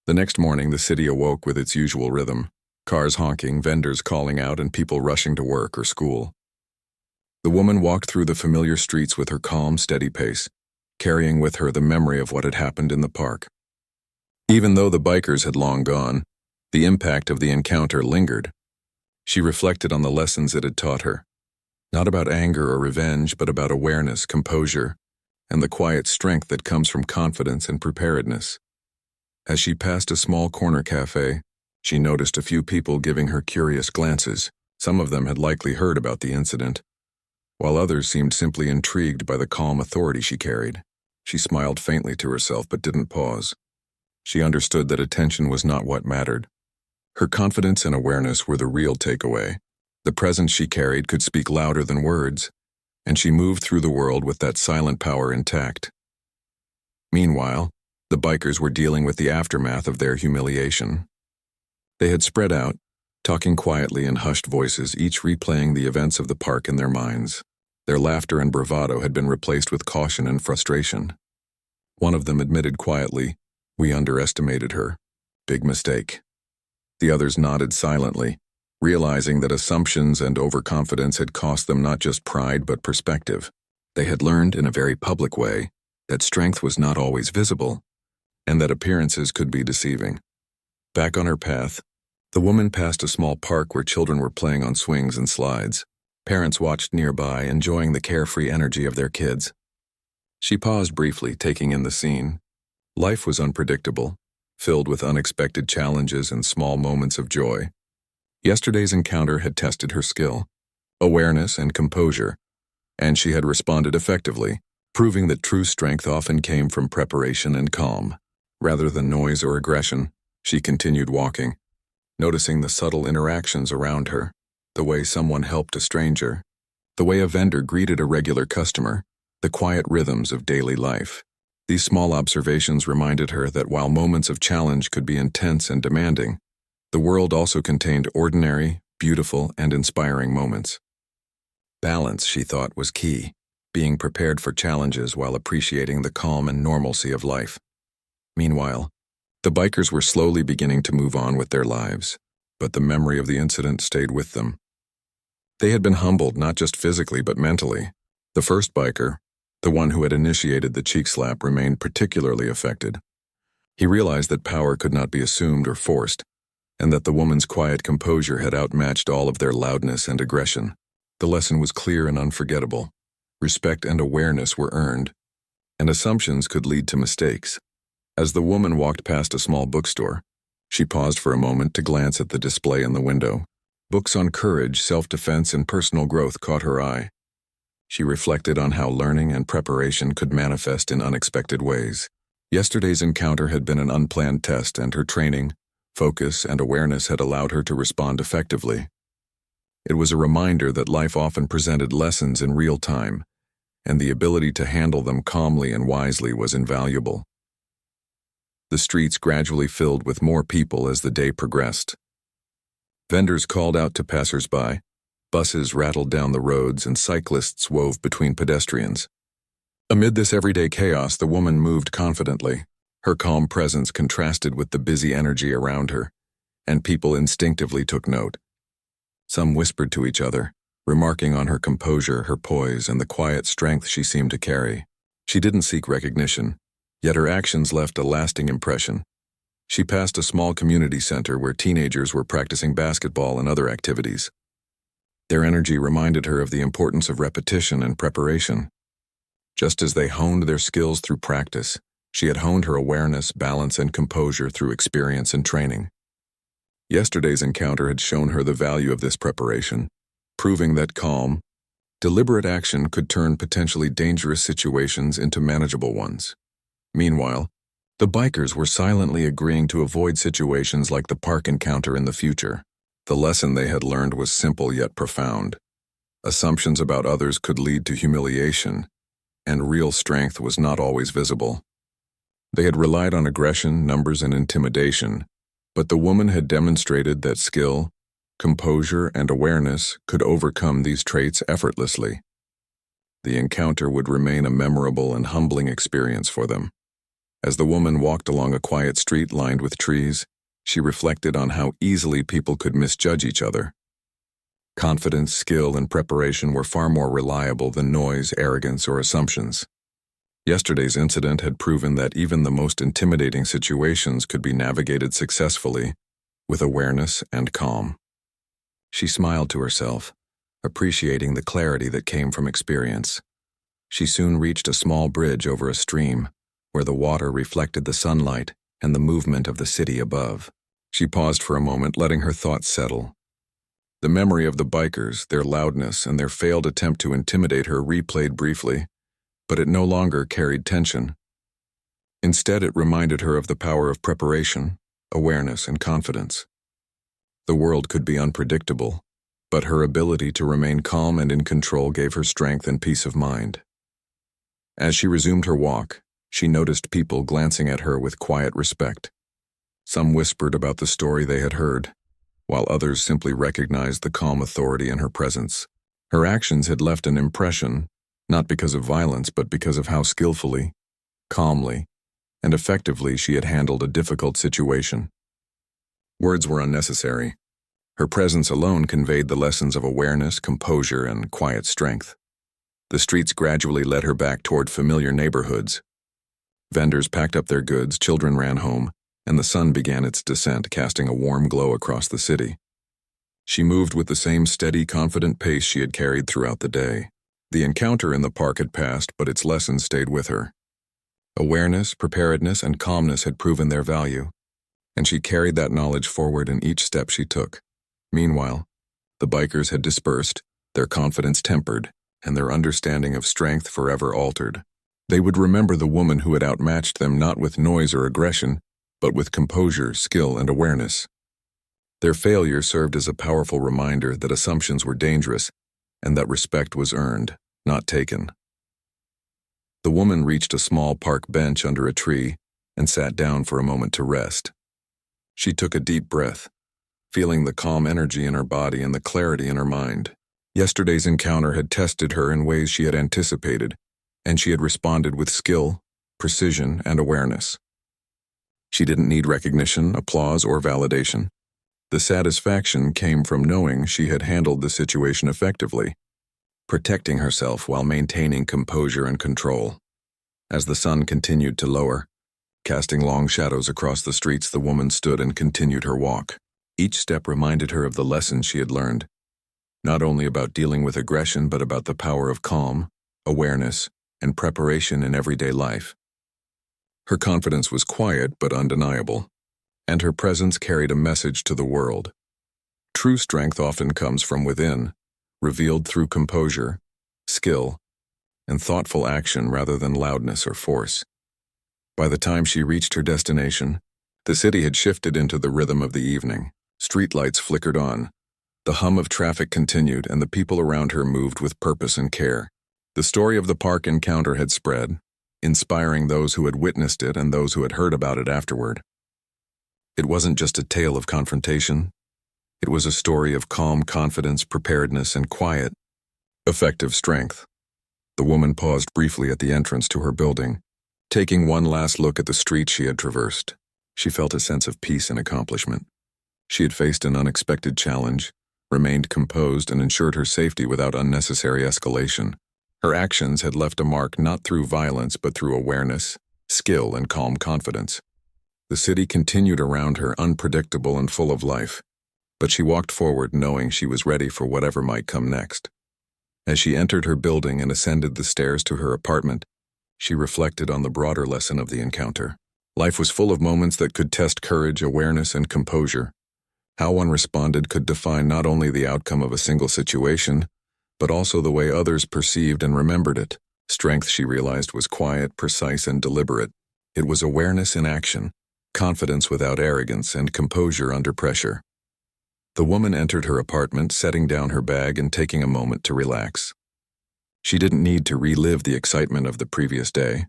The next morning, the city awoke with its usual rhythm: cars honking, vendors calling out, and people rushing to work or school. The woman walked through the familiar streets with her calm, steady pace, carrying with her the memory of what had happened in the park. Even though the bikers had long gone, the impact of the encounter lingered. She reflected on the lessons it had taught her, not about anger or revenge, but about awareness, composure, and the quiet strength that comes from confidence and preparedness. As she passed a small corner cafe, she noticed a few people giving her curious glances. Some of them had likely heard about the incident, while others seemed simply intrigued by the calm authority she carried. She smiled faintly to herself but didn't pause. She understood that attention was not what mattered. Her confidence and awareness were the real takeaway. The presence she carried could speak louder than words, and she moved through the world with that silent power intact. Meanwhile, the bikers were dealing with the aftermath of their humiliation. They had spread out, talking quietly in hushed voices, each replaying the events of the park in their minds. Their laughter and bravado had been replaced with caution and frustration. One of them admitted quietly, "We underestimated her. Big mistake." The others nodded silently, realizing that assumptions and overconfidence had cost them not just pride but perspective. They had learned in a very public way that strength was not always visible, and that appearances could be deceiving. Back on her path, the woman passed a small park where children were playing on swings and slides. Parents watched nearby, enjoying the carefree energy of their kids. She paused briefly, taking in the scene. Life was unpredictable, filled with unexpected challenges and small moments of joy. Yesterday's encounter had tested her skill, awareness, and composure, and she had responded effectively, proving that true strength often came from preparation and calm, rather than noise or aggression. She continued walking, noticing the subtle interactions around her, the way someone helped a stranger, the way a vendor greeted a regular customer, the quiet rhythms of daily life. These small observations reminded her that while moments of challenge could be intense and demanding, the world also contained ordinary, beautiful, and inspiring moments. Balance, she thought, was key, being prepared for challenges while appreciating the calm and normalcy of life. Meanwhile, the bikers were slowly beginning to move on with their lives, but the memory of the incident stayed with them. They had been humbled not just physically but mentally. The first biker, the one who had initiated the cheek slap, remained particularly affected. He realized that power could not be assumed or forced, and that the woman's quiet composure had outmatched all of their loudness and aggression. The lesson was clear and unforgettable. Respect and awareness were earned, and assumptions could lead to mistakes. As the woman walked past a small bookstore, she paused for a moment to glance at the display in the window. Books on courage, self-defense, and personal growth caught her eye. She reflected on how learning and preparation could manifest in unexpected ways. Yesterday's encounter had been an unplanned test, and her training, focus, and awareness had allowed her to respond effectively. It was a reminder that life often presented lessons in real time, and the ability to handle them calmly and wisely was invaluable. The streets gradually filled with more people as the day progressed. Vendors called out to passers-by, buses rattled down the roads, and cyclists wove between pedestrians. Amid this everyday chaos, the woman moved confidently. Her calm presence contrasted with the busy energy around her, and people instinctively took note. Some whispered to each other, remarking on her composure, her poise, and the quiet strength she seemed to carry. She didn't seek recognition, yet her actions left a lasting impression. She passed a small community center where teenagers were practicing basketball and other activities. Their energy reminded her of the importance of repetition and preparation. Just as they honed their skills through practice, she had honed her awareness, balance, and composure through experience and training. Yesterday's encounter had shown her the value of this preparation, proving that calm, deliberate action could turn potentially dangerous situations into manageable ones. Meanwhile, the bikers were silently agreeing to avoid situations like the park encounter in the future. The lesson they had learned was simple yet profound. Assumptions about others could lead to humiliation, and real strength was not always visible. They had relied on aggression, numbers, and intimidation, but the woman had demonstrated that skill, composure, and awareness could overcome these traits effortlessly. The encounter would remain a memorable and humbling experience for them. As the woman walked along a quiet street lined with trees, she reflected on how easily people could misjudge each other. Confidence, skill, and preparation were far more reliable than noise, arrogance, or assumptions. Yesterday's incident had proven that even the most intimidating situations could be navigated successfully with awareness and calm. She smiled to herself, appreciating the clarity that came from experience. She soon reached a small bridge over a stream, where the water reflected the sunlight and the movement of the city above. She paused for a moment, letting her thoughts settle. The memory of the bikers, their loudness, and their failed attempt to intimidate her replayed briefly, but it no longer carried tension. Instead, it reminded her of the power of preparation, awareness, and confidence. The world could be unpredictable, but her ability to remain calm and in control gave her strength and peace of mind. As she resumed her walk, she noticed people glancing at her with quiet respect. Some whispered about the story they had heard, while others simply recognized the calm authority in her presence. Her actions had left an impression, not because of violence, but because of how skillfully, calmly, and effectively she had handled a difficult situation. Words were unnecessary. Her presence alone conveyed the lessons of awareness, composure, and quiet strength. The streets gradually led her back toward familiar neighborhoods. Vendors packed up their goods, children ran home, and the sun began its descent, casting a warm glow across the city. She moved with the same steady, confident pace she had carried throughout the day. The encounter in the park had passed, but its lessons stayed with her. Awareness, preparedness, and calmness had proven their value, and she carried that knowledge forward in each step she took. Meanwhile, the bikers had dispersed, their confidence tempered, and their understanding of strength forever altered. They would remember the woman who had outmatched them not with noise or aggression, but with composure, skill, and awareness. Their failure served as a powerful reminder that assumptions were dangerous and that respect was earned, not taken. The woman reached a small park bench under a tree and sat down for a moment to rest. She took a deep breath, feeling the calm energy in her body and the clarity in her mind. Yesterday's encounter had tested her in ways she had anticipated, and she had responded with skill, precision, and awareness. She didn't need recognition, applause, or validation. The satisfaction came from knowing she had handled the situation effectively, protecting herself while maintaining composure and control. As the sun continued to lower, casting long shadows across the streets, the woman stood and continued her walk. Each step reminded her of the lessons she had learned, not only about dealing with aggression, but about the power of calm, awareness, and preparation in everyday life. Her confidence was quiet but undeniable, and her presence carried a message to the world. True strength often comes from within, revealed through composure, skill, and thoughtful action rather than loudness or force. By the time she reached her destination, the city had shifted into the rhythm of the evening. Streetlights flickered on, the hum of traffic continued, and the people around her moved with purpose and care. The story of the park encounter had spread, inspiring those who had witnessed it and those who had heard about it afterward. It wasn't just a tale of confrontation. It was a story of calm confidence, preparedness, and quiet, effective strength. The woman paused briefly at the entrance to her building, taking one last look at the street she had traversed. She felt a sense of peace and accomplishment. She had faced an unexpected challenge, remained composed, and ensured her safety without unnecessary escalation. Her actions had left a mark not through violence but through awareness, skill, and calm confidence. The city continued around her, unpredictable and full of life, but she walked forward knowing she was ready for whatever might come next. As she entered her building and ascended the stairs to her apartment, she reflected on the broader lesson of the encounter. Life was full of moments that could test courage, awareness, and composure. How one responded could define not only the outcome of a single situation, but also the way others perceived and remembered it. Strength, she realized, was quiet, precise, and deliberate. It was awareness in action, confidence without arrogance, and composure under pressure. The woman entered her apartment, setting down her bag and taking a moment to relax. She didn't need to relive the excitement of the previous day,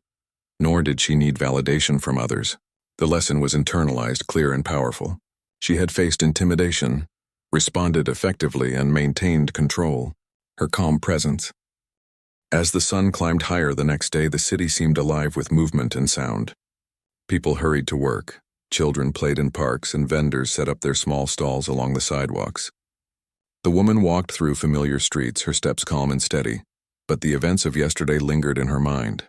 nor did she need validation from others. The lesson was internalized, clear, and powerful. She had faced intimidation, responded effectively, and maintained control. Her calm presence. As the sun climbed higher the next day, the city seemed alive with movement and sound. People hurried to work, children played in parks, and vendors set up their small stalls along the sidewalks. The woman walked through familiar streets, her steps calm and steady, but the events of yesterday lingered in her mind.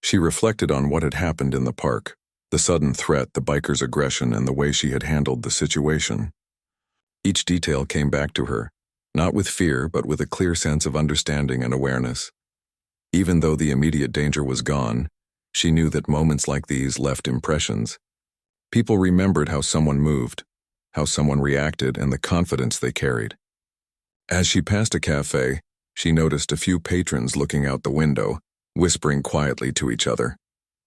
She reflected on what had happened in the park, the sudden threat, the biker's aggression, and the way she had handled the situation. Each detail came back to her, not with fear, but with a clear sense of understanding and awareness. Even though the immediate danger was gone, she knew that moments like these left impressions. People remembered how someone moved, how someone reacted, and the confidence they carried. As she passed a cafe, she noticed a few patrons looking out the window, whispering quietly to each other.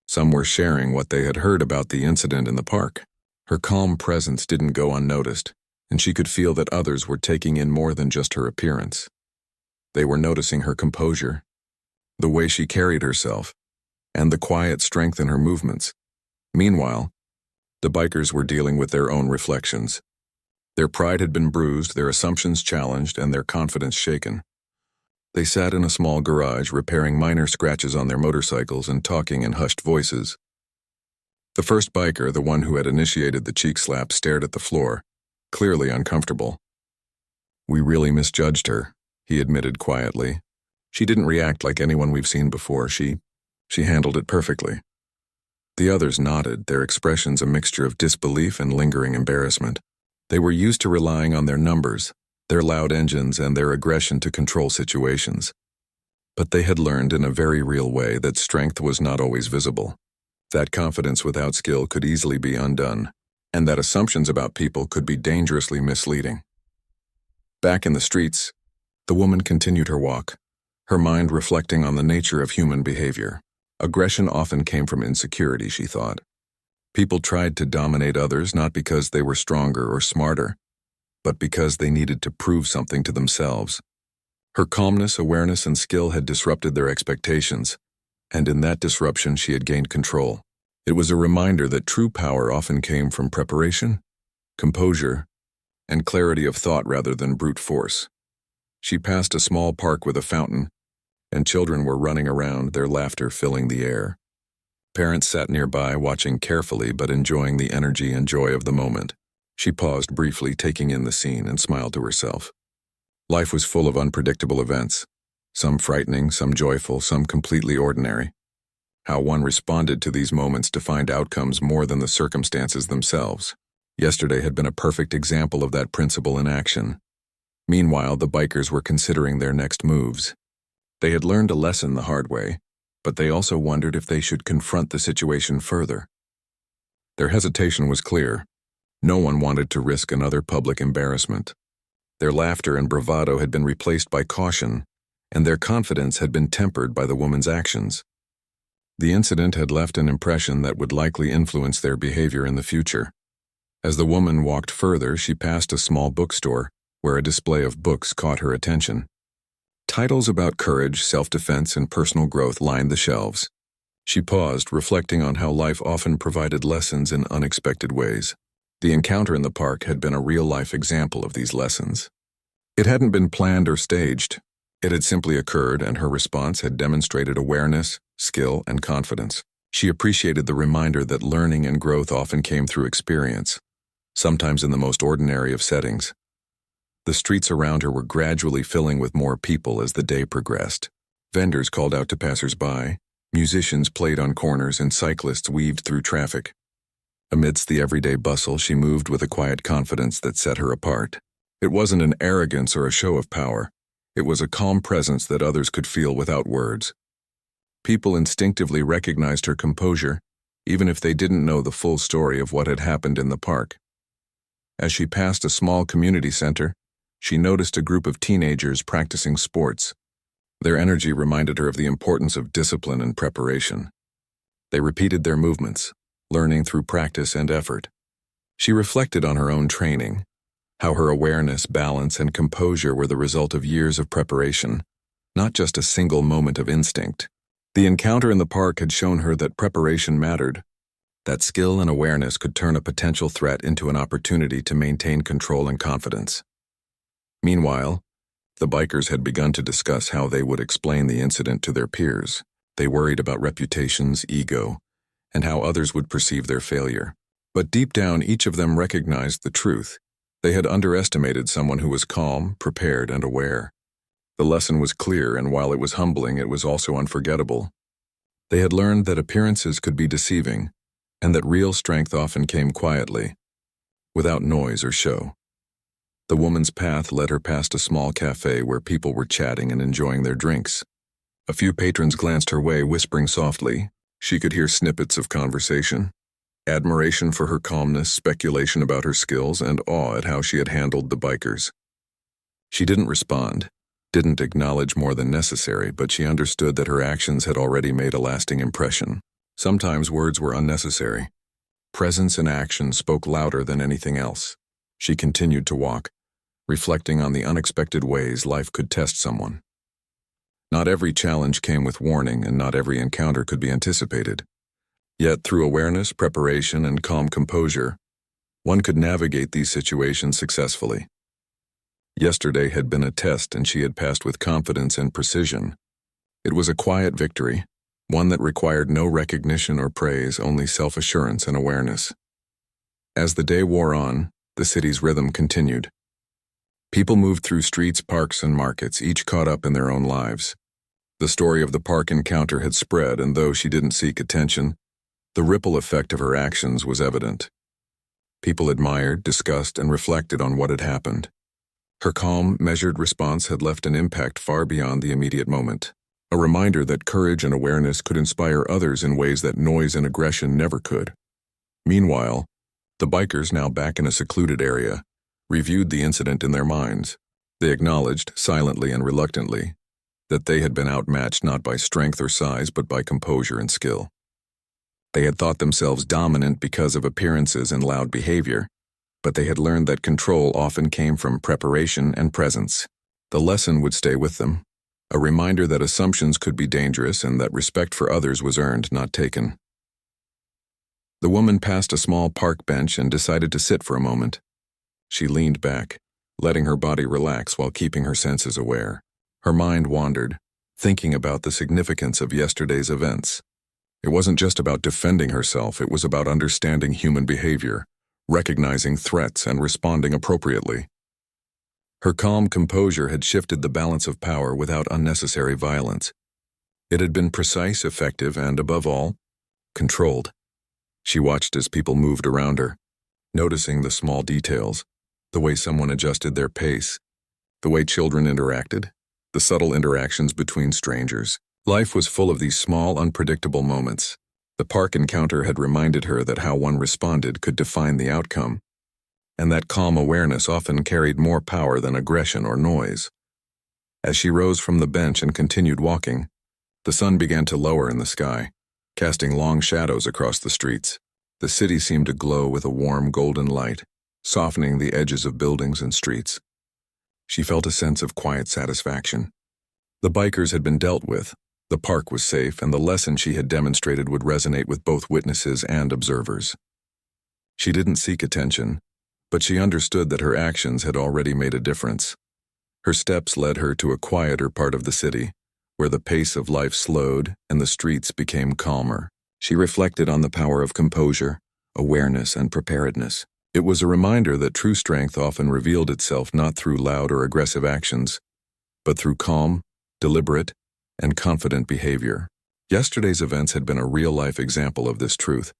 Some were sharing what they had heard about the incident in the park. Her calm presence didn't go unnoticed, and she could feel that others were taking in more than just her appearance. They were noticing her composure, the way she carried herself, and the quiet strength in her movements. Meanwhile, the bikers were dealing with their own reflections. Their pride had been bruised, their assumptions challenged, and their confidence shaken. They sat in a small garage, repairing minor scratches on their motorcycles and talking in hushed voices. The first biker, the one who had initiated the cheek slap, stared at the floor, clearly uncomfortable. "We really misjudged her," he admitted quietly. "She didn't react like anyone we've seen before. She handled it perfectly." The others nodded, their expressions a mixture of disbelief and lingering embarrassment. They were used to relying on their numbers, their loud engines, and their aggression to control situations. But they had learned in a very real way that strength was not always visible, that confidence without skill could easily be undone, and that assumptions about people could be dangerously misleading. Back in the streets, the woman continued her walk, her mind reflecting on the nature of human behavior. Aggression often came from insecurity, she thought. People tried to dominate others not because they were stronger or smarter, but because they needed to prove something to themselves. Her calmness, awareness, and skill had disrupted their expectations, and in that disruption she had gained control. It was a reminder that true power often came from preparation, composure, and clarity of thought rather than brute force. She passed a small park with a fountain, and children were running around, their laughter filling the air. Parents sat nearby, watching carefully but enjoying the energy and joy of the moment. She paused briefly, taking in the scene, and smiled to herself. Life was full of unpredictable events, some frightening, some joyful, some completely ordinary. How one responded to these moments defined outcomes more than the circumstances themselves. Yesterday had been a perfect example of that principle in action. Meanwhile, the bikers were considering their next moves. They had learned a lesson the hard way, but they also wondered if they should confront the situation further. Their hesitation was clear. No one wanted to risk another public embarrassment. Their laughter and bravado had been replaced by caution, and their confidence had been tempered by the woman's actions. The incident had left an impression that would likely influence their behavior in the future. As the woman walked further, she passed a small bookstore where a display of books caught her attention. Titles about courage, self-defense, and personal growth lined the shelves. She paused, reflecting on how life often provided lessons in unexpected ways. The encounter in the park had been a real-life example of these lessons. It hadn't been planned or staged. It had simply occurred, and her response had demonstrated awareness, skill, and confidence. She appreciated the reminder that learning and growth often came through experience, sometimes in the most ordinary of settings. The streets around her were gradually filling with more people as the day progressed. Vendors called out to passers-by, musicians played on corners, and cyclists weaved through traffic. Amidst the everyday bustle, she moved with a quiet confidence that set her apart. It wasn't an arrogance or a show of power. It was a calm presence that others could feel without words. People instinctively recognized her composure, even if they didn't know the full story of what had happened in the park. As she passed a small community center, she noticed a group of teenagers practicing sports. Their energy reminded her of the importance of discipline and preparation. They repeated their movements, learning through practice and effort. She reflected on her own training, how her awareness, balance, and composure were the result of years of preparation, not just a single moment of instinct. The encounter in the park had shown her that preparation mattered, that skill and awareness could turn a potential threat into an opportunity to maintain control and confidence. Meanwhile, the bikers had begun to discuss how they would explain the incident to their peers. They worried about reputations, ego, and how others would perceive their failure. But deep down, each of them recognized the truth. They had underestimated someone who was calm, prepared, and aware. The lesson was clear, and while it was humbling, it was also unforgettable. They had learned that appearances could be deceiving, and that real strength often came quietly, without noise or show. The woman's path led her past a small cafe where people were chatting and enjoying their drinks. A few patrons glanced her way, whispering softly. She could hear snippets of conversation. Admiration for her calmness, speculation about her skills, and awe at how she had handled the bikers. She didn't respond, didn't acknowledge more than necessary, but she understood that her actions had already made a lasting impression. Sometimes words were unnecessary. Presence and action spoke louder than anything else. She continued to walk, reflecting on the unexpected ways life could test someone. Not every challenge came with warning, and not every encounter could be anticipated. Yet, through awareness, preparation, and calm composure, one could navigate these situations successfully. Yesterday had been a test, and she had passed with confidence and precision. It was a quiet victory, one that required no recognition or praise, only self-assurance and awareness. As the day wore on, the city's rhythm continued. People moved through streets, parks, and markets, each caught up in their own lives. The story of the park encounter had spread, and though she didn't seek attention, the ripple effect of her actions was evident. People admired, discussed, and reflected on what had happened. Her calm, measured response had left an impact far beyond the immediate moment, a reminder that courage and awareness could inspire others in ways that noise and aggression never could. Meanwhile, the bikers, now back in a secluded area, reviewed the incident in their minds. They acknowledged, silently and reluctantly, that they had been outmatched not by strength or size but by composure and skill. They had thought themselves dominant because of appearances and loud behavior, but they had learned that control often came from preparation and presence. The lesson would stay with them, a reminder that assumptions could be dangerous and that respect for others was earned, not taken. The woman passed a small park bench and decided to sit for a moment. She leaned back, letting her body relax while keeping her senses aware. Her mind wandered, thinking about the significance of yesterday's events. It wasn't just about defending herself, it was about understanding human behavior, recognizing threats, and responding appropriately. Her calm composure had shifted the balance of power without unnecessary violence. It had been precise, effective, and, above all, controlled. She watched as people moved around her, noticing the small details, the way someone adjusted their pace, the way children interacted, the subtle interactions between strangers. Life was full of these small, unpredictable moments. The park encounter had reminded her that how one responded could define the outcome, and that calm awareness often carried more power than aggression or noise. As she rose from the bench and continued walking, the sun began to lower in the sky, casting long shadows across the streets. The city seemed to glow with a warm golden light, softening the edges of buildings and streets. She felt a sense of quiet satisfaction. The bikers had been dealt with, the park was safe, and the lesson she had demonstrated would resonate with both witnesses and observers. She didn't seek attention, but she understood that her actions had already made a difference. Her steps led her to a quieter part of the city, where the pace of life slowed and the streets became calmer. She reflected on the power of composure, awareness, and preparedness. It was a reminder that true strength often revealed itself not through loud or aggressive actions, but through calm, deliberate, and confident behavior. Yesterday's events had been a real-life example of this truth,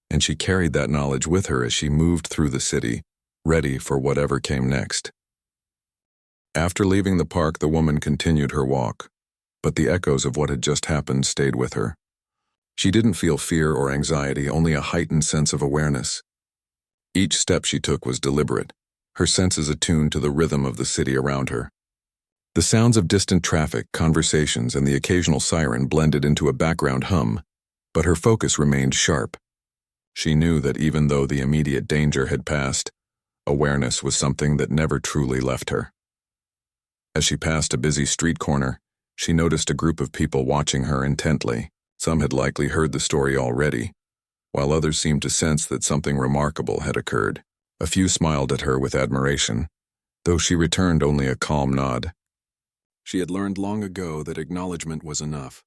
and she carried that knowledge with her as she moved through the city, ready for whatever came next. After leaving the park, the woman continued her walk, but the echoes of what had just happened stayed with her. She didn't feel fear or anxiety, only a heightened sense of awareness. Each step she took was deliberate, her senses attuned to the rhythm of the city around her. The sounds of distant traffic, conversations, and the occasional siren blended into a background hum, but her focus remained sharp. She knew that even though the immediate danger had passed, awareness was something that never truly left her. As she passed a busy street corner, she noticed a group of people watching her intently. Some had likely heard the story already, while others seemed to sense that something remarkable had occurred. A few smiled at her with admiration, though she returned only a calm nod. She had learned long ago that acknowledgement was enough.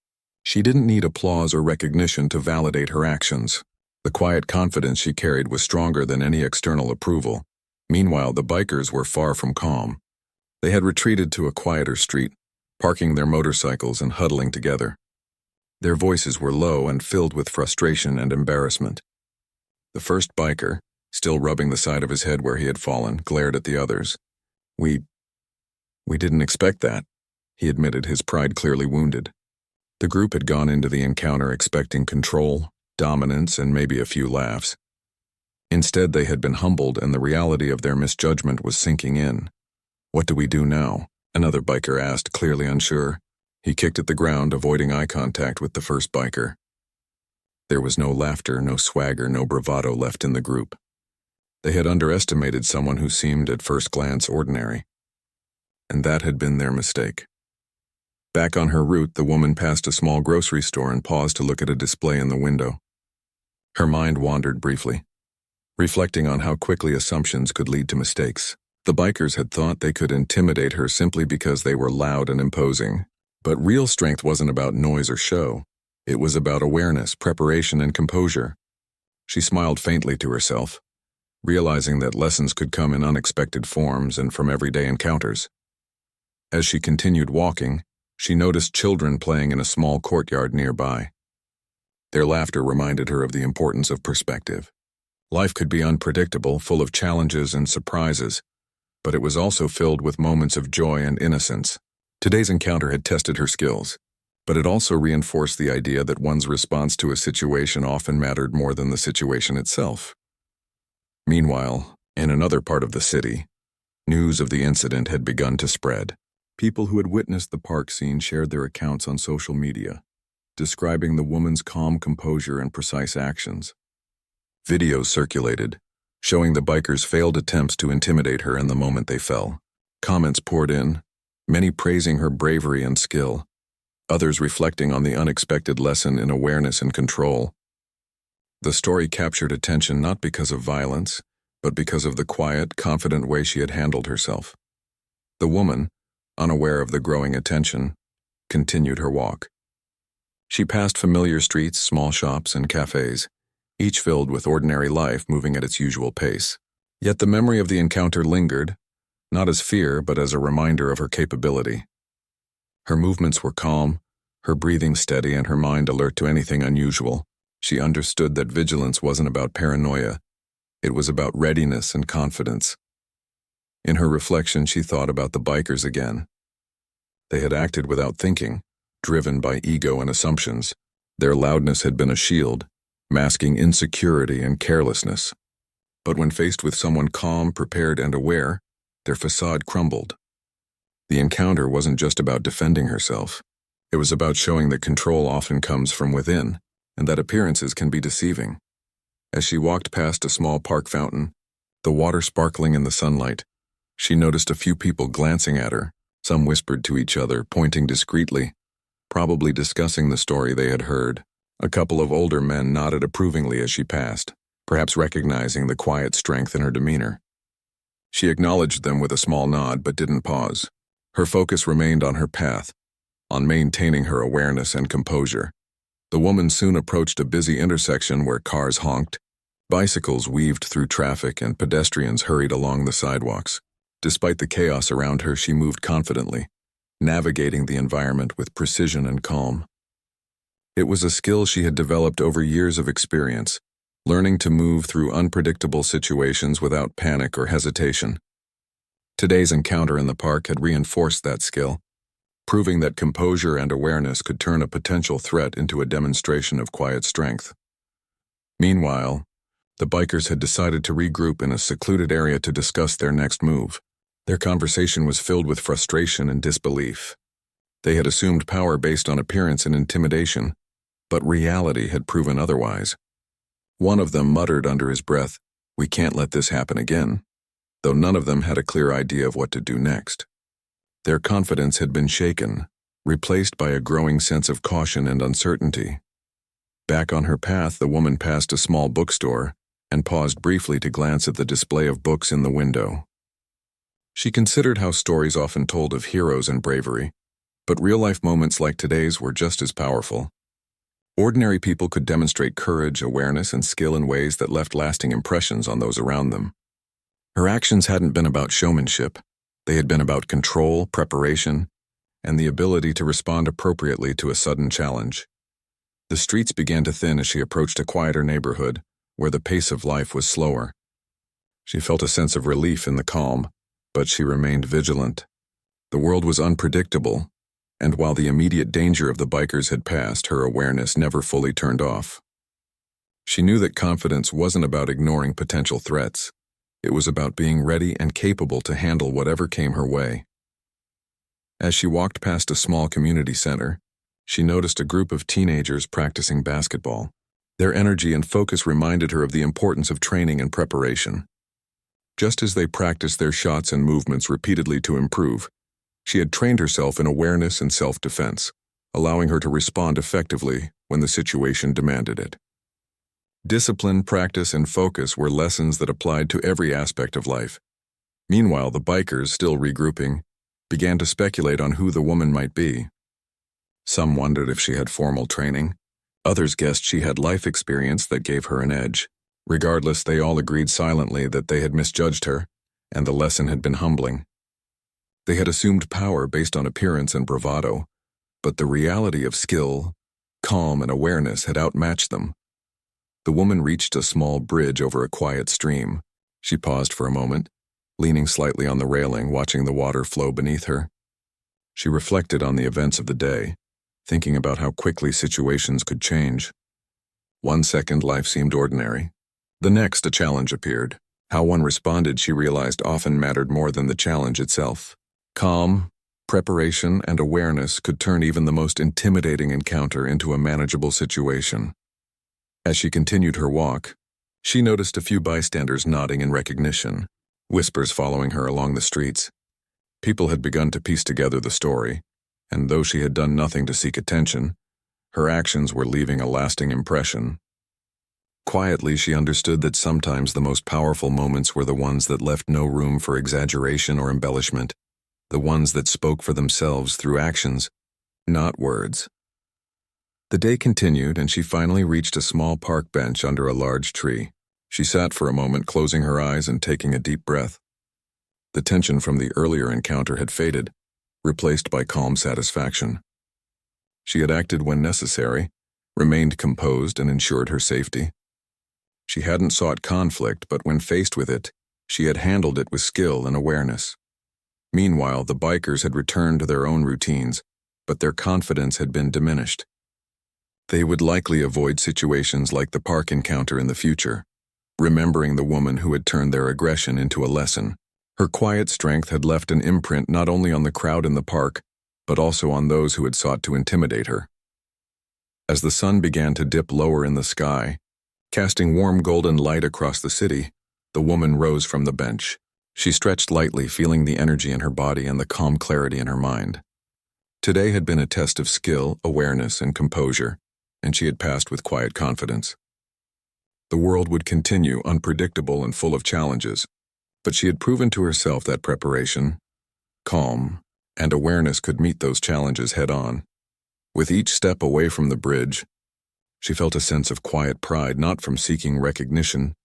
She didn't need applause or recognition to validate her actions. The quiet confidence she carried was stronger than any external approval. Meanwhile, the bikers were far from calm. They had retreated to a quieter street, parking their motorcycles and huddling together. Their voices were low and filled with frustration and embarrassment. The first biker, still rubbing the side of his head where he had fallen, glared at the others. We didn't expect that," he admitted, his pride clearly wounded. The group had gone into the encounter expecting control, dominance, and maybe a few laughs. Instead, they had been humbled, and the reality of their misjudgment was sinking in. "What do we do now?" another biker asked, clearly unsure. He kicked at the ground, avoiding eye contact with the first biker. There was no laughter, no swagger, no bravado left in the group. They had underestimated someone who seemed at first glance ordinary. And that had been their mistake. Back on her route, the woman passed a small grocery store and paused to look at a display in the window. Her mind wandered briefly, reflecting on how quickly assumptions could lead to mistakes. The bikers had thought they could intimidate her simply because they were loud and imposing. But real strength wasn't about noise or show. It was about awareness, preparation, and composure. She smiled faintly to herself, realizing that lessons could come in unexpected forms and from everyday encounters. As she continued walking, she noticed children playing in a small courtyard nearby. Their laughter reminded her of the importance of perspective. Life could be unpredictable, full of challenges and surprises, but it was also filled with moments of joy and innocence. Today's encounter had tested her skills, but it also reinforced the idea that one's response to a situation often mattered more than the situation itself. Meanwhile, in another part of the city, news of the incident had begun to spread. People who had witnessed the park scene shared their accounts on social media, describing the woman's calm composure and precise actions. Videos circulated, showing the bikers' failed attempts to intimidate her in the moment they fell. Comments poured in, many praising her bravery and skill, others reflecting on the unexpected lesson in awareness and control. The story captured attention not because of violence, but because of the quiet, confident way she had handled herself. The woman, unaware of the growing attention, continued her walk. She passed familiar streets, small shops, and cafes, each filled with ordinary life moving at its usual pace. Yet the memory of the encounter lingered, not as fear, but as a reminder of her capability. Her movements were calm, her breathing steady, and her mind alert to anything unusual. She understood that vigilance wasn't about paranoia. It was about readiness and confidence. In her reflection, she thought about the bikers again. They had acted without thinking, driven by ego and assumptions. Their loudness had been a shield, masking insecurity and carelessness. But when faced with someone calm, prepared, and aware, their facade crumbled. The encounter wasn't just about defending herself. It was about showing that control often comes from within, and that appearances can be deceiving. As she walked past a small park fountain, the water sparkling in the sunlight, she noticed a few people glancing at her. Some whispered to each other, pointing discreetly, probably discussing the story they had heard. A couple of older men nodded approvingly as she passed, perhaps recognizing the quiet strength in her demeanor. She acknowledged them with a small nod but didn't pause. Her focus remained on her path, on maintaining her awareness and composure. The woman soon approached a busy intersection where cars honked, bicycles weaved through traffic, and pedestrians hurried along the sidewalks. Despite the chaos around her, she moved confidently, navigating the environment with precision and calm. It was a skill she had developed over years of experience, learning to move through unpredictable situations without panic or hesitation. Today's encounter in the park had reinforced that skill, proving that composure and awareness could turn a potential threat into a demonstration of quiet strength. Meanwhile, the bikers had decided to regroup in a secluded area to discuss their next move. Their conversation was filled with frustration and disbelief. They had assumed power based on appearance and intimidation, but reality had proven otherwise. One of them muttered under his breath, "We can't let this happen again," though none of them had a clear idea of what to do next. Their confidence had been shaken, replaced by a growing sense of caution and uncertainty. Back on her path, the woman passed a small bookstore and paused briefly to glance at the display of books in the window. She considered how stories often told of heroes and bravery, but real-life moments like today's were just as powerful. Ordinary people could demonstrate courage, awareness, and skill in ways that left lasting impressions on those around them. Her actions hadn't been about showmanship. They had been about control, preparation, and the ability to respond appropriately to a sudden challenge. The streets began to thin as she approached a quieter neighborhood, where the pace of life was slower. She felt a sense of relief in the calm, but she remained vigilant. The world was unpredictable, and while the immediate danger of the bikers had passed, her awareness never fully turned off. She knew that confidence wasn't about ignoring potential threats. It was about being ready and capable to handle whatever came her way. As she walked past a small community center, she noticed a group of teenagers practicing basketball. Their energy and focus reminded her of the importance of training and preparation. Just as they practiced their shots and movements repeatedly to improve, she had trained herself in awareness and self-defense, allowing her to respond effectively when the situation demanded it. Discipline, practice, and focus were lessons that applied to every aspect of life. Meanwhile, the bikers, still regrouping, began to speculate on who the woman might be. Some wondered if she had formal training. Others guessed she had life experience that gave her an edge. Regardless, they all agreed silently that they had misjudged her, and the lesson had been humbling. They had assumed power based on appearance and bravado, but the reality of skill, calm, and awareness had outmatched them. The woman reached a small bridge over a quiet stream. She paused for a moment, leaning slightly on the railing, watching the water flow beneath her. She reflected on the events of the day, thinking about how quickly situations could change. 1 second, life seemed ordinary. The next, a challenge appeared. How one responded, she realized, often mattered more than the challenge itself. Calm, preparation, and awareness could turn even the most intimidating encounter into a manageable situation. As she continued her walk, she noticed a few bystanders nodding in recognition, whispers following her along the streets. People had begun to piece together the story, and though she had done nothing to seek attention, her actions were leaving a lasting impression. Quietly, she understood that sometimes the most powerful moments were the ones that left no room for exaggeration or embellishment, the ones that spoke for themselves through actions, not words. The day continued, and she finally reached a small park bench under a large tree. She sat for a moment, closing her eyes and taking a deep breath. The tension from the earlier encounter had faded, replaced by calm satisfaction. She had acted when necessary, remained composed, and ensured her safety. She hadn't sought conflict, but when faced with it, she had handled it with skill and awareness. Meanwhile, the bikers had returned to their own routines, but their confidence had been diminished. They would likely avoid situations like the park encounter in the future, remembering the woman who had turned their aggression into a lesson. Her quiet strength had left an imprint not only on the crowd in the park, but also on those who had sought to intimidate her. As the sun began to dip lower in the sky, casting warm golden light across the city, the woman rose from the bench. She stretched lightly, feeling the energy in her body and the calm clarity in her mind. Today had been a test of skill, awareness, and composure, and she had passed with quiet confidence. The world would continue, unpredictable and full of challenges, but she had proven to herself that preparation, calm, and awareness could meet those challenges head-on. With each step away from the bridge, she felt a sense of quiet pride, not from seeking recognition,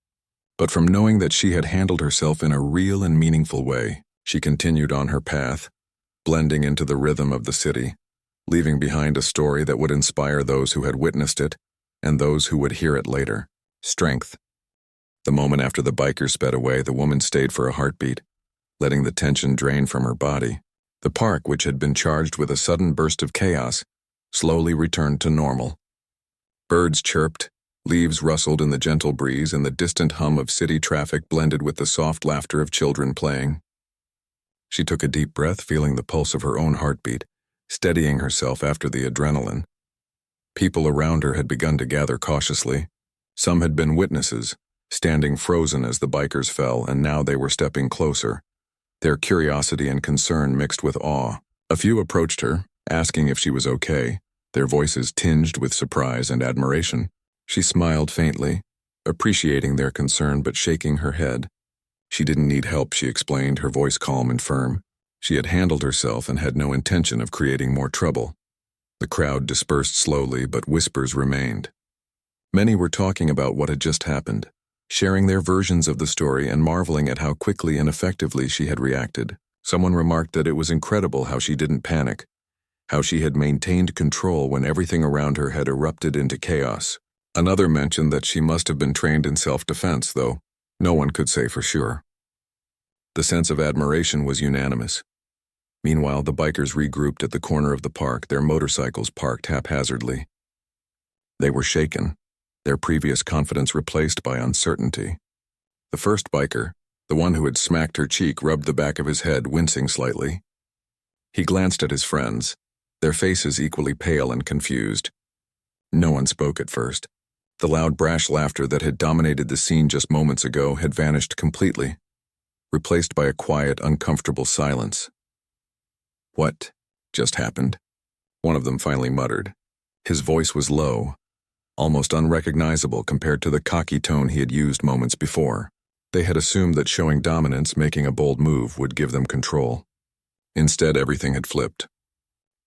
but from knowing that she had handled herself in a real and meaningful way. She continued on her path, blending into the rhythm of the city, leaving behind a story that would inspire those who had witnessed it and those who would hear it later. Strength. The moment after the biker sped away, the woman stayed for a heartbeat, letting the tension drain from her body. The park, which had been charged with a sudden burst of chaos, slowly returned to normal. Birds chirped, leaves rustled in the gentle breeze, and the distant hum of city traffic blended with the soft laughter of children playing. She took a deep breath, feeling the pulse of her own heartbeat, steadying herself after the adrenaline. People around her had begun to gather cautiously. Some had been witnesses, standing frozen as the bikers fell, and now they were stepping closer, their curiosity and concern mixed with awe. A few approached her, asking if she was okay, their voices tinged with surprise and admiration. She smiled faintly, appreciating their concern but shaking her head. She didn't need help, she explained, her voice calm and firm. She had handled herself and had no intention of creating more trouble. The crowd dispersed slowly, but whispers remained. Many were talking about what had just happened, sharing their versions of the story and marveling at how quickly and effectively she had reacted. Someone remarked that it was incredible how she didn't panic, how she had maintained control when everything around her had erupted into chaos. Another mentioned that she must have been trained in self-defense, though no one could say for sure. The sense of admiration was unanimous. Meanwhile, the bikers regrouped at the corner of the park, their motorcycles parked haphazardly. They were shaken, their previous confidence replaced by uncertainty. The first biker, the one who had smacked her cheek, rubbed the back of his head, wincing slightly. He glanced at his friends, their faces equally pale and confused. No one spoke at first. The loud, brash laughter that had dominated the scene just moments ago had vanished completely, replaced by a quiet, uncomfortable silence. "What just happened?" one of them finally muttered. His voice was low, almost unrecognizable compared to the cocky tone he had used moments before. They had assumed that showing dominance, making a bold move, would give them control. Instead, everything had flipped.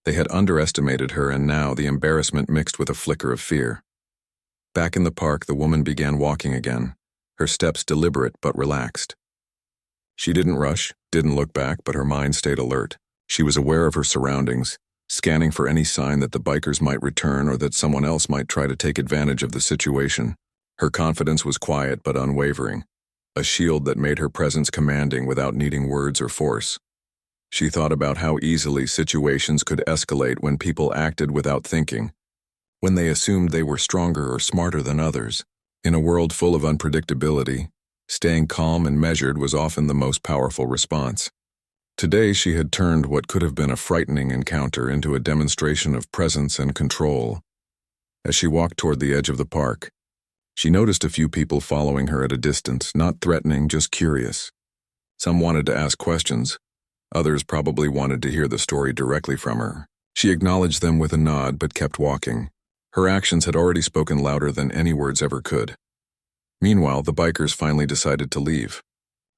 They had underestimated her, and now the embarrassment mixed with a flicker of fear. Back in the park, the woman began walking again, her steps deliberate but relaxed. She didn't rush, didn't look back, but her mind stayed alert. She was aware of her surroundings, scanning for any sign that the bikers might return or that someone else might try to take advantage of the situation. Her confidence was quiet but unwavering, a shield that made her presence commanding without needing words or force. She thought about how easily situations could escalate when people acted without thinking, when they assumed they were stronger or smarter than others. In a world full of unpredictability, staying calm and measured was often the most powerful response. Today she had turned what could have been a frightening encounter into a demonstration of presence and control. As she walked toward the edge of the park, she noticed a few people following her at a distance, not threatening, just curious. Some wanted to ask questions. Others probably wanted to hear the story directly from her. She acknowledged them with a nod but kept walking. Her actions had already spoken louder than any words ever could. Meanwhile, the bikers finally decided to leave.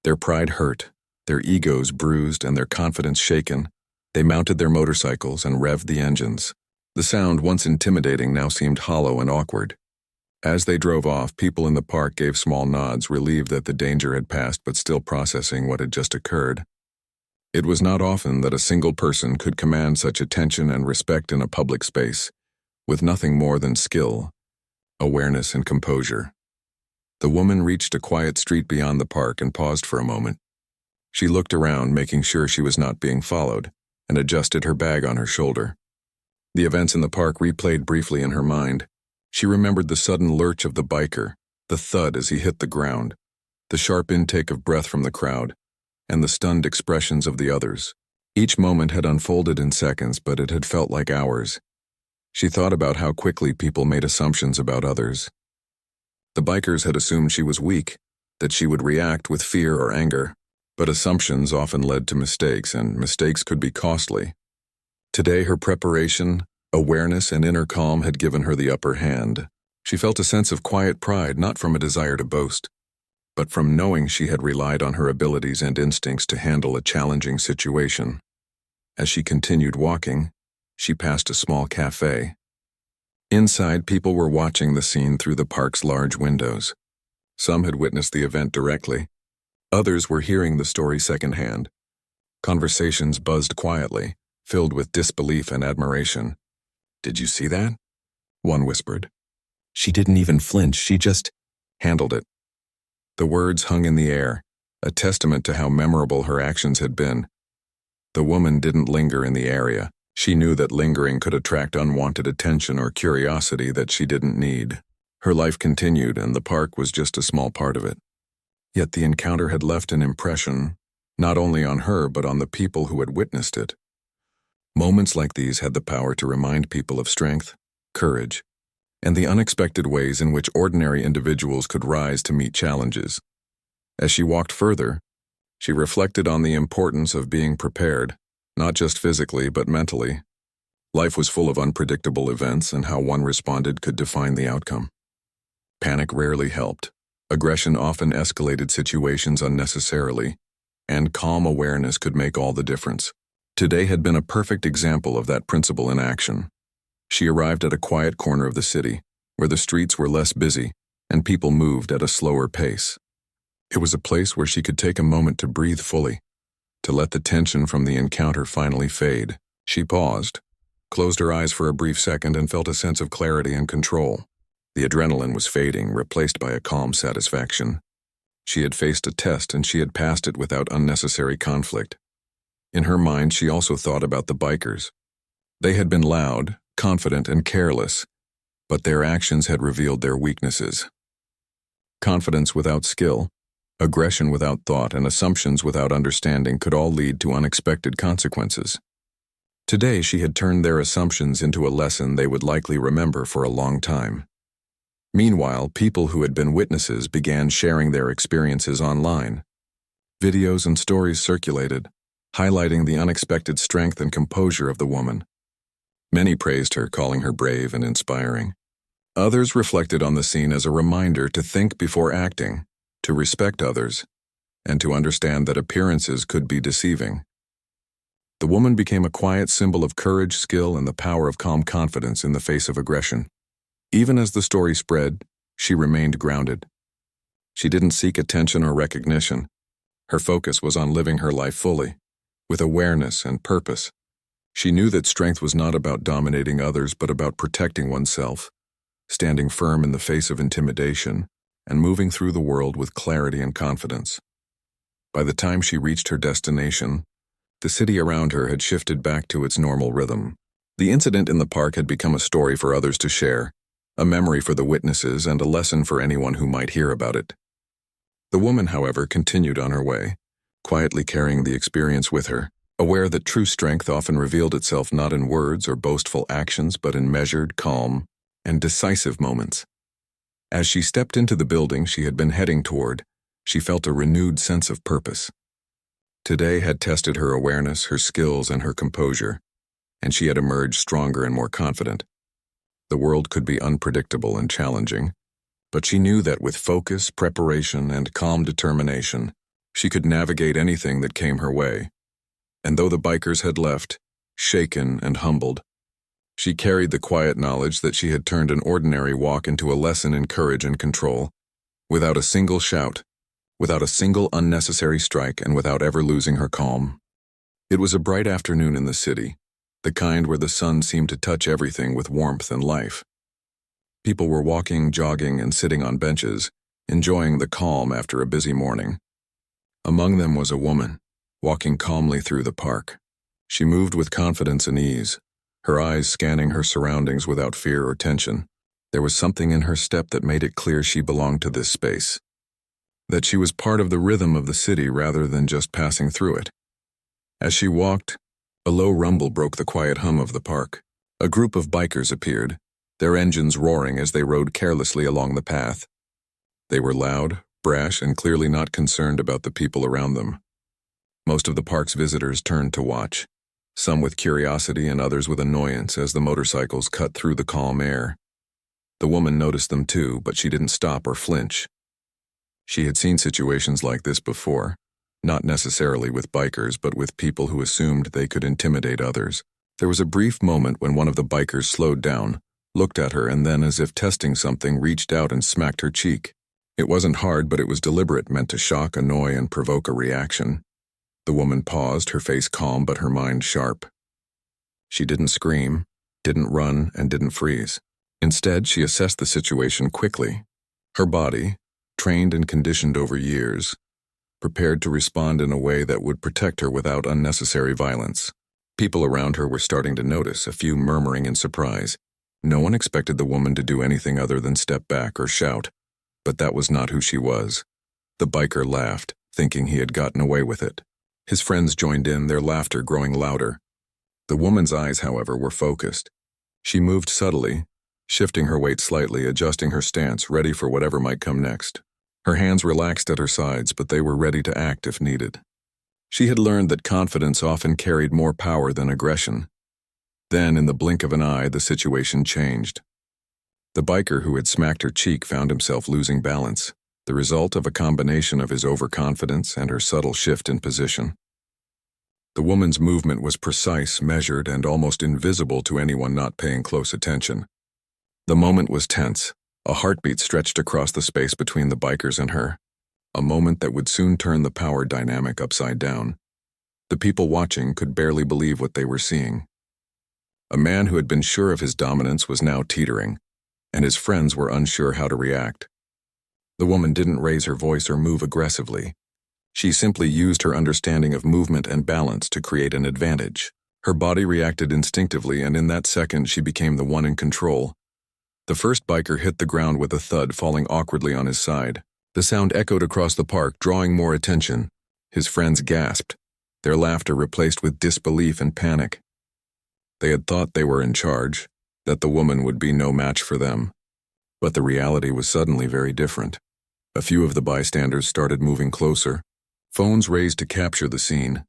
Their pride hurt, their egos bruised, and their confidence shaken. They mounted their motorcycles and revved the engines. The sound, once intimidating, now seemed hollow and awkward. As they drove off, people in the park gave small nods, relieved that the danger had passed but still processing what had just occurred. It was not often that a single person could command such attention and respect in a public space, with nothing more than skill, awareness, and composure. The woman reached a quiet street beyond the park and paused for a moment. She looked around, making sure she was not being followed, and adjusted her bag on her shoulder. The events in the park replayed briefly in her mind. She remembered the sudden lurch of the biker, the thud as he hit the ground, the sharp intake of breath from the crowd, and the stunned expressions of the others. Each moment had unfolded in seconds, but it had felt like hours. She thought about how quickly people made assumptions about others. The bikers had assumed she was weak, that she would react with fear or anger, but assumptions often led to mistakes, and mistakes could be costly. Today, her preparation, awareness, and inner calm had given her the upper hand. She felt a sense of quiet pride, not from a desire to boast, but from knowing she had relied on her abilities and instincts to handle a challenging situation. As she continued walking, she passed a small cafe. Inside, people were watching the scene through the park's large windows. Some had witnessed the event directly. Others were hearing the story secondhand. Conversations buzzed quietly, filled with disbelief and admiration. "Did you see that?" one whispered. "She didn't even flinch, she just handled it." The words hung in the air, a testament to how memorable her actions had been. The woman didn't linger in the area. She knew that lingering could attract unwanted attention or curiosity that she didn't need. Her life continued, and the park was just a small part of it. Yet the encounter had left an impression, not only on her but on the people who had witnessed it. Moments like these had the power to remind people of strength, courage, and the unexpected ways in which ordinary individuals could rise to meet challenges. As she walked further, she reflected on the importance of being prepared, not just physically but mentally. Life was full of unpredictable events, and how one responded could define the outcome. Panic rarely helped. Aggression often escalated situations unnecessarily, and calm awareness could make all the difference. Today had been a perfect example of that principle in action. She arrived at a quiet corner of the city, where the streets were less busy and people moved at a slower pace. It was a place where she could take a moment to breathe fully, to let the tension from the encounter finally fade. She paused, closed her eyes for a brief second, and felt a sense of clarity and control. The adrenaline was fading, replaced by a calm satisfaction. She had faced a test and she had passed it without unnecessary conflict. In her mind, she also thought about the bikers. They had been loud, confident, and careless, but their actions had revealed their weaknesses. Confidence without skill, aggression without thought, and assumptions without understanding could all lead to unexpected consequences. Today, she had turned their assumptions into a lesson they would likely remember for a long time. Meanwhile, people who had been witnesses began sharing their experiences online. Videos and stories circulated, highlighting the unexpected strength and composure of the woman. Many praised her, calling her brave and inspiring. Others reflected on the scene as a reminder to think before acting, to respect others, and to understand that appearances could be deceiving. The woman became a quiet symbol of courage, skill, and the power of calm confidence in the face of aggression. Even as the story spread, she remained grounded. She didn't seek attention or recognition. Her focus was on living her life fully, with awareness and purpose. She knew that strength was not about dominating others, but about protecting oneself, standing firm in the face of intimidation, and moving through the world with clarity and confidence. By the time she reached her destination, the city around her had shifted back to its normal rhythm. The incident in the park had become a story for others to share, a memory for the witnesses, and a lesson for anyone who might hear about it. The woman, however, continued on her way, quietly carrying the experience with her, aware that true strength often revealed itself not in words or boastful actions, but in measured, calm, and decisive moments. As she stepped into the building she had been heading toward, she felt a renewed sense of purpose. Today had tested her awareness, her skills, and her composure, and she had emerged stronger and more confident. The world could be unpredictable and challenging, but she knew that with focus, preparation, and calm determination, she could navigate anything that came her way. And though the bikers had left, shaken and humbled, she carried the quiet knowledge that she had turned an ordinary walk into a lesson in courage and control, without a single shout, without a single unnecessary strike, and without ever losing her calm. It was a bright afternoon in the city, the kind where the sun seemed to touch everything with warmth and life. People were walking, jogging, and sitting on benches, enjoying the calm after a busy morning. Among them was a woman, walking calmly through the park. She moved with confidence and ease, her eyes scanning her surroundings without fear or tension. There was something in her step that made it clear she belonged to this space, that she was part of the rhythm of the city rather than just passing through it. As she walked, a low rumble broke the quiet hum of the park. A group of bikers appeared, their engines roaring as they rode carelessly along the path. They were loud, brash, and clearly not concerned about the people around them. Most of the park's visitors turned to watch, some with curiosity and others with annoyance as the motorcycles cut through the calm air. The woman noticed them too, but she didn't stop or flinch. She had seen situations like this before, not necessarily with bikers, but with people who assumed they could intimidate others. There was a brief moment when one of the bikers slowed down, looked at her, and then, as if testing something, reached out and smacked her cheek. It wasn't hard, but it was deliberate, meant to shock, annoy, and provoke a reaction. The woman paused, her face calm but her mind sharp. She didn't scream, didn't run, and didn't freeze. Instead, she assessed the situation quickly. Her body, trained and conditioned over years, prepared to respond in a way that would protect her without unnecessary violence. People around her were starting to notice, a few murmuring in surprise. No one expected the woman to do anything other than step back or shout, but that was not who she was. The biker laughed, thinking he had gotten away with it. His friends joined in, their laughter growing louder. The woman's eyes, however, were focused. She moved subtly, shifting her weight slightly, adjusting her stance, ready for whatever might come next. Her hands relaxed at her sides, but they were ready to act if needed. She had learned that confidence often carried more power than aggression. Then, in the blink of an eye, the situation changed. The biker who had smacked her cheek found himself losing balance, the result of a combination of his overconfidence and her subtle shift in position. The woman's movement was precise, measured, and almost invisible to anyone not paying close attention. The moment was tense. A heartbeat stretched across the space between the bikers and her. A moment that would soon turn the power dynamic upside down. The people watching could barely believe what they were seeing. A man who had been sure of his dominance was now teetering, and his friends were unsure how to react. The woman didn't raise her voice or move aggressively. She simply used her understanding of movement and balance to create an advantage. Her body reacted instinctively, and in that second she became the one in control. The first biker hit the ground with a thud, falling awkwardly on his side. The sound echoed across the park, drawing more attention. His friends gasped, their laughter replaced with disbelief and panic. They had thought they were in charge, that the woman would be no match for them. But the reality was suddenly very different. A few of the bystanders started moving closer, phones raised to capture the scene,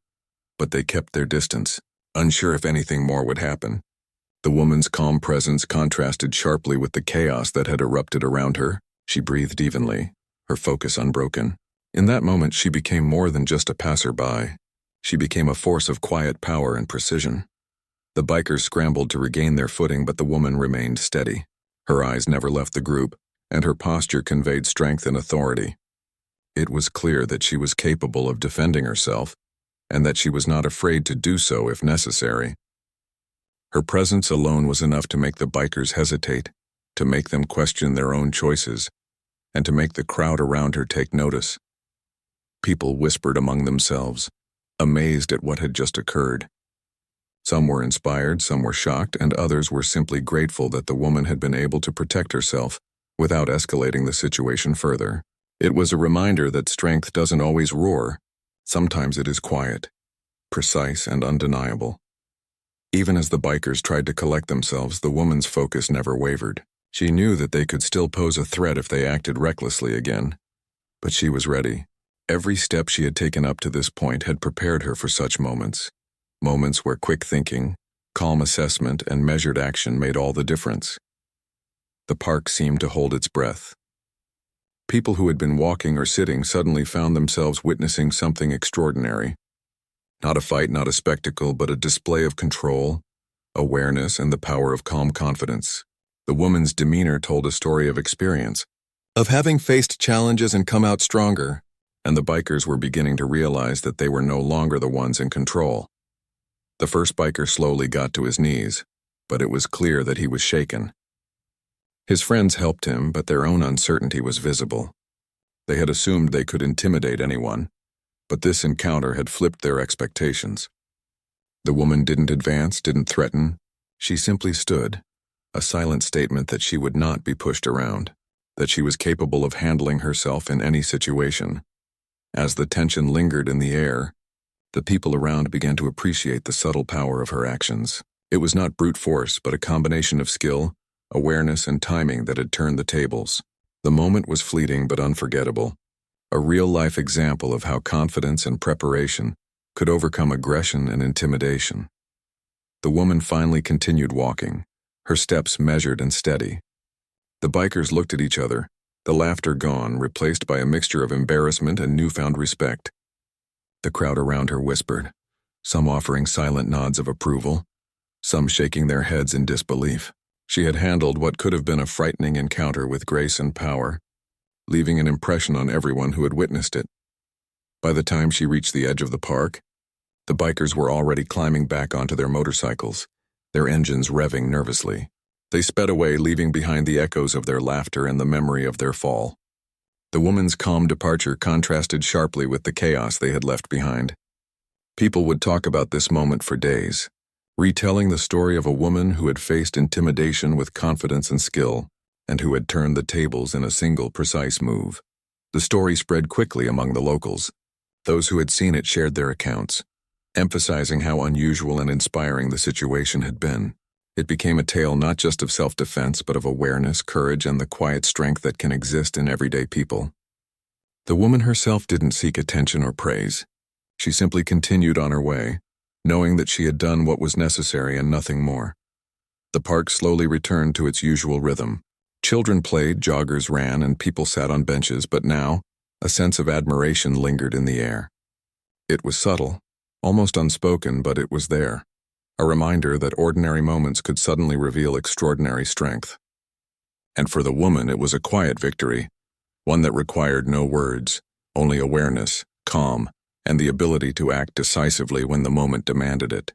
but they kept their distance, unsure if anything more would happen. The woman's calm presence contrasted sharply with the chaos that had erupted around her. She breathed evenly, her focus unbroken. In that moment, she became more than just a passerby. She became a force of quiet power and precision. The bikers scrambled to regain their footing, but the woman remained steady. Her eyes never left the group, and her posture conveyed strength and authority. It was clear that she was capable of defending herself, and that she was not afraid to do so if necessary. Her presence alone was enough to make the bikers hesitate, to make them question their own choices, and to make the crowd around her take notice. People whispered among themselves, amazed at what had just occurred. Some were inspired, some were shocked, and others were simply grateful that the woman had been able to protect herself without escalating the situation further. It was a reminder that strength doesn't always roar. Sometimes it is quiet, precise, and undeniable. Even as the bikers tried to collect themselves, the woman's focus never wavered. She knew that they could still pose a threat if they acted recklessly again. But she was ready. Every step she had taken up to this point had prepared her for such moments. Moments where quick thinking, calm assessment, and measured action made all the difference. The park seemed to hold its breath. People who had been walking or sitting suddenly found themselves witnessing something extraordinary. Not a fight, not a spectacle, but a display of control, awareness, and the power of calm confidence. The woman's demeanor told a story of experience, of having faced challenges and come out stronger, and the bikers were beginning to realize that they were no longer the ones in control. The first biker slowly got to his knees, but it was clear that he was shaken. His friends helped him, but their own uncertainty was visible. They had assumed they could intimidate anyone, but this encounter had flipped their expectations. The woman didn't advance, didn't threaten. She simply stood, a silent statement that she would not be pushed around, that she was capable of handling herself in any situation. As the tension lingered in the air, the people around began to appreciate the subtle power of her actions. It was not brute force, but a combination of skill, awareness, and timing that had turned the tables. The moment was fleeting but unforgettable. A real-life example of how confidence and preparation could overcome aggression and intimidation. The woman finally continued walking, her steps measured and steady. The bikers looked at each other, the laughter gone, replaced by a mixture of embarrassment and newfound respect. The crowd around her whispered, some offering silent nods of approval, some shaking their heads in disbelief. She had handled what could have been a frightening encounter with grace and power, leaving an impression on everyone who had witnessed it. By the time she reached the edge of the park, the bikers were already climbing back onto their motorcycles, their engines revving nervously. They sped away, leaving behind the echoes of their laughter and the memory of their fall. The woman's calm departure contrasted sharply with the chaos they had left behind. People would talk about this moment for days, retelling the story of a woman who had faced intimidation with confidence and skill, and who had turned the tables in a single precise move. The story spread quickly among the locals. Those who had seen it shared their accounts, emphasizing how unusual and inspiring the situation had been. It became a tale not just of self-defense, but of awareness, courage, and the quiet strength that can exist in everyday people. The woman herself didn't seek attention or praise. She simply continued on her way, knowing that she had done what was necessary and nothing more. The park slowly returned to its usual rhythm. Children played, joggers ran, and people sat on benches, but now, a sense of admiration lingered in the air. It was subtle, Almost unspoken, but it was there. A reminder that ordinary moments could suddenly reveal extraordinary strength. And for the woman, it was a quiet victory, one that required no words, only awareness, calm, and the ability to act decisively when the moment demanded it.